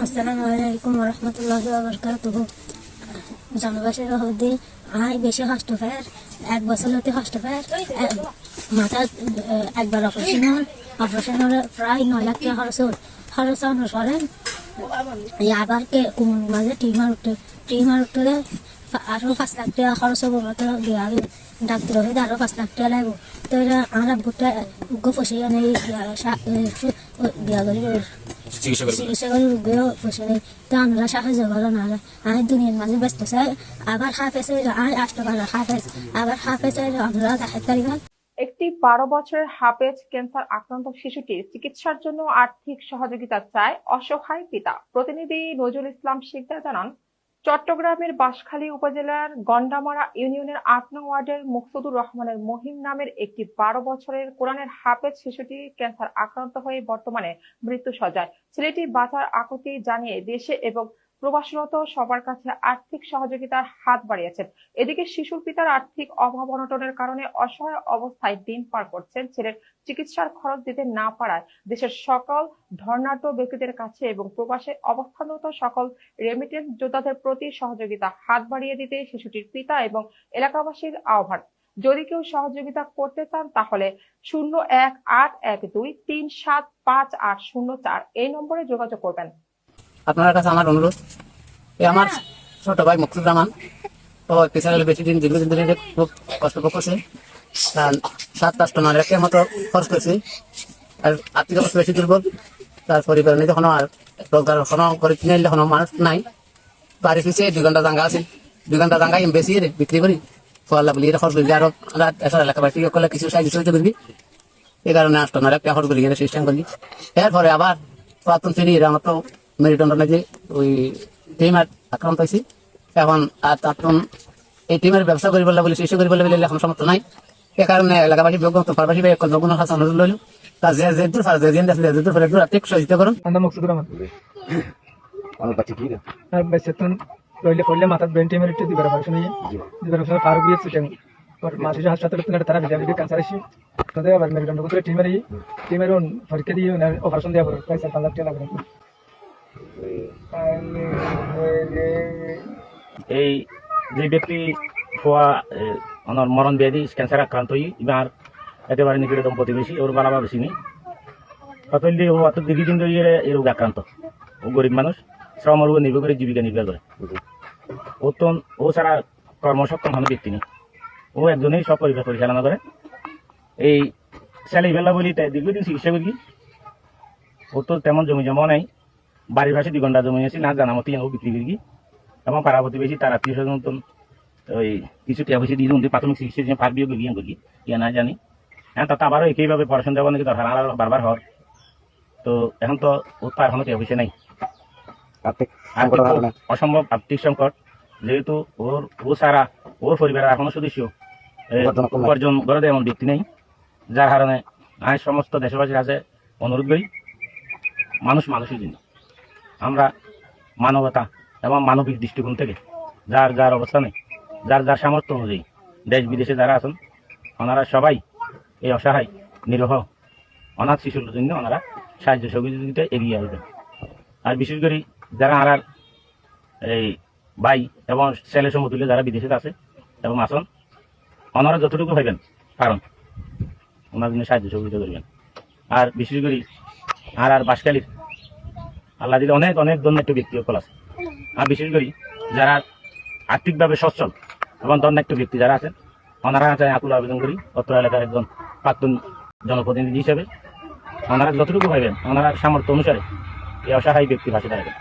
আসসালামু আলাইকুম রহমতুল্লাহি ওয়া বারাকাতুহু। জনবাসের হদি আই বেশি কষ্ট পায়, 1 বছর হতে কষ্ট পায়। মাথা একবার অপারেশন প্রায় 9 লাখ টাকা খরচ অনুসরণ আবার কোমর মাঝে টিমার উঠতে আরো 5 লাখ টাকা খরচ হবো মতো দেওয়া ডাক্তার হয়ে আরো 5 লাখ টাকা লাগবো। তো এটা আমার আব্বুটা ফসে চিকিৎসা করে রোগেও ফসে নেই। তো আমরা সাহায্য করো না, আমি দুনিয়ার মাঝে ব্যস্ত চাই। আবার হাফেজ আমি আসতে পারো হাফেজ আবার হাফেজ আমরা দেখাতে পারি। একটি 12 বছরের হাফেজ ক্যান্সার আক্রান্ত শিশুটির চিকিৎসার জন্য আর্থিক সহযোগিতা চায় অসহায় পিতা। প্রতিনিধি নজরুল ইসলাম শিকদার জানান, চট্টগ্রামের বাঁশখালী উপজেলার গন্ডামারা ইউনিয়নের 8 নং ওয়ার্ডের মুকসুদুর রহমানের মহিম নামের একটি 12 বছরের কোরআনের হাফেজ শিশুটি ক্যান্সার আক্রান্ত হয়ে বর্তমানে মৃত্যুশয্যায়। ছেলেটি বাঁচার আকুতি জানিয়ে দেশে এবং প্রবাসরত সবার কাছে আর্থিক সহযোগিতার হাত বাড়িয়েছেন। এদিকে শিশুর পিতার আর্থিক অভাব অনটনের কারণে অসহায় অবস্থায় দিন পার করছেন। ছেলের চিকিৎসার খরচ দিতে না পারায় দেশের সকল ধর্নাঢ্য ব্যক্তিদের কাছে এবং প্রবাসে অবস্থানরত সকল রেমিটেন্স যোদ্ধাদের প্রতি সহযোগিতা হাত বাড়িয়ে দিতে শিশুটির পিতা এবং এলাকাবাসীর আহ্বান। যদি কেউ সহযোগিতা করতে চান তাহলে 018123758804 এই নম্বরে যোগাযোগ করবেন। আপনার কাছে আমার অনুরোধ, আমার ছোট ভাই মুকসুদুর রহমান ও পেশার বেশি দিন দীর্ঘদিন ধরে খুব কষ্ট করছে। 7-8 লাখের মতো খরচ করেছে। আর আর্থিক অবস্থা বেশি দুর্বল। তার পরিবার নিয়ে যখন আর রোজগার করে কিনে নিলে কোনো মানুষ নাই। বাড়ি ফিসে 2 ঘন্টা জাঙ্গা আছে, 2 ঘন্টা জাঙ্গা বেশি বিক্রি করি ফল্লা বলি খরচ করি। আরো এলাকাবাসী করলে কিছু সাহায্য সহযোগিতা করবি। এই কারণে 8 লাখ টাকা খরচ করি সিস্টেম করি। এরপরে আবার প্রাক্তন শ্রেণী আমার তো মেরুদণ্ডনে যে ওই টিমার আক্রান্ত হয়েছি। এখন আর তার এই টিমের ব্যবসা করি বলে শেষ করি বলে এখন সমর্থ নাই। এ কারণে এলাকাবাসী পারবাসী যোগ্য হাসান নজরুল লইল তার যে আর্থিক সহযোগিতা করুন। মুকসুদুর রহমান রইলে মাথার ব্রেন টিমের একটু দিবার অপারেশন ফারুক দিয়ে সিটেন মাসে হাসপাতালে তারা ভিডিও ক্যান্সার এসে তাদের আবার মেরুদণ্ড টিমের পরীক্ষা দিয়ে অপারেশন দেওয়া পড়ে প্রায় 4-5 লাখ টাকা লাগবে। এই যে ব্যক্তি মরণ ব্যাধি ক্যান্সার আক্রান্ত এবার একেবারে নিকটতম প্রতিবেশী ওর বাড়াবা বেশি নেই। অতলি ও অত দীর্ঘদিন ধরে এই রোগ আক্রান্ত। ও গরিব মানুষ, শ্রমের উপর নির্ভর করে জীবিকা নির্বাহ করে। ও ছাড়া কর্মসক্ষম কোনো ব্যক্তি নেই। ও একজনেই সব পরিবার পরিচালনা করে। এই ছেলে বেলা বলি তাই দীর্ঘদিন চিকিৎসা করি। ও তো তেমন জমি জমা নাই। বাড়ির পাশে 2 ঘন্টা জমি আছে না জানা মতো ও বিক্রি করি। এবং পাড়া প্রতিবেশী তার আত্মীয় স্বজন মতন ওই কিছু টাকা পয়সা দিয়ে প্রাথমিক চিকিৎসা পারবিও গিয়ে করি ইয়া না জানি। হ্যাঁ তাতে আবারও একইভাবে পড়াশোনা দেওয়া নাকি দরকার বারবার হওয়ার। তো এখন তো ওর তো এখনো টাকা পয়সা নাই, অসম্ভব আর্থিক সংকট। যেহেতু ও ছাড়া ওর পরিবারের এখনো সদস্য উপার্জন করে এমন ব্যক্তি নেই, যার কারণে আমি সমস্ত দেশবাসীর কাছে অনুরোধ করি, মানুষের জন্য আমরা মানবতা এবং মানবিক দৃষ্টিকোণ থেকে যার অবস্থানে যার সামর্থ্য অনুযায়ী দেশ বিদেশে যারা আছেন ওনারা সবাই এই অসহায় নিরহ অনাথ শিশুর জন্য ওনারা সাহায্য সহযোগিতা এগিয়ে আসবেন। আর বিশেষ করে যারা আর এই ভাই এবং ছেলে সমতুল্য যারা বিদেশে আছে এবং আসন ওনারা যতটুকু হইবেন কারণ ওনার জন্য সাহায্য সহযোগিতা করবেন। আর বিশেষ করে আর বাঁশখালীর আল্লাহ দিলে অনেক দন্যাঢ্য ব্যক্তি সকল আছে। আর বিশেষ করে যারা আর্থিকভাবে সচ্ছল এবং দন্যাঢ্য ব্যক্তি যারা আছেন ওনারা চাই আকুল আবেদন করি অত্র এলাকার একজন প্রাক্তন জনপ্রতিনিধি হিসেবে ওনারা যতটুকু পাইবেন ওনারা সামর্থ্য অনুসারে এই অসহায় ব্যক্তি পাশে দাঁড়াবেন।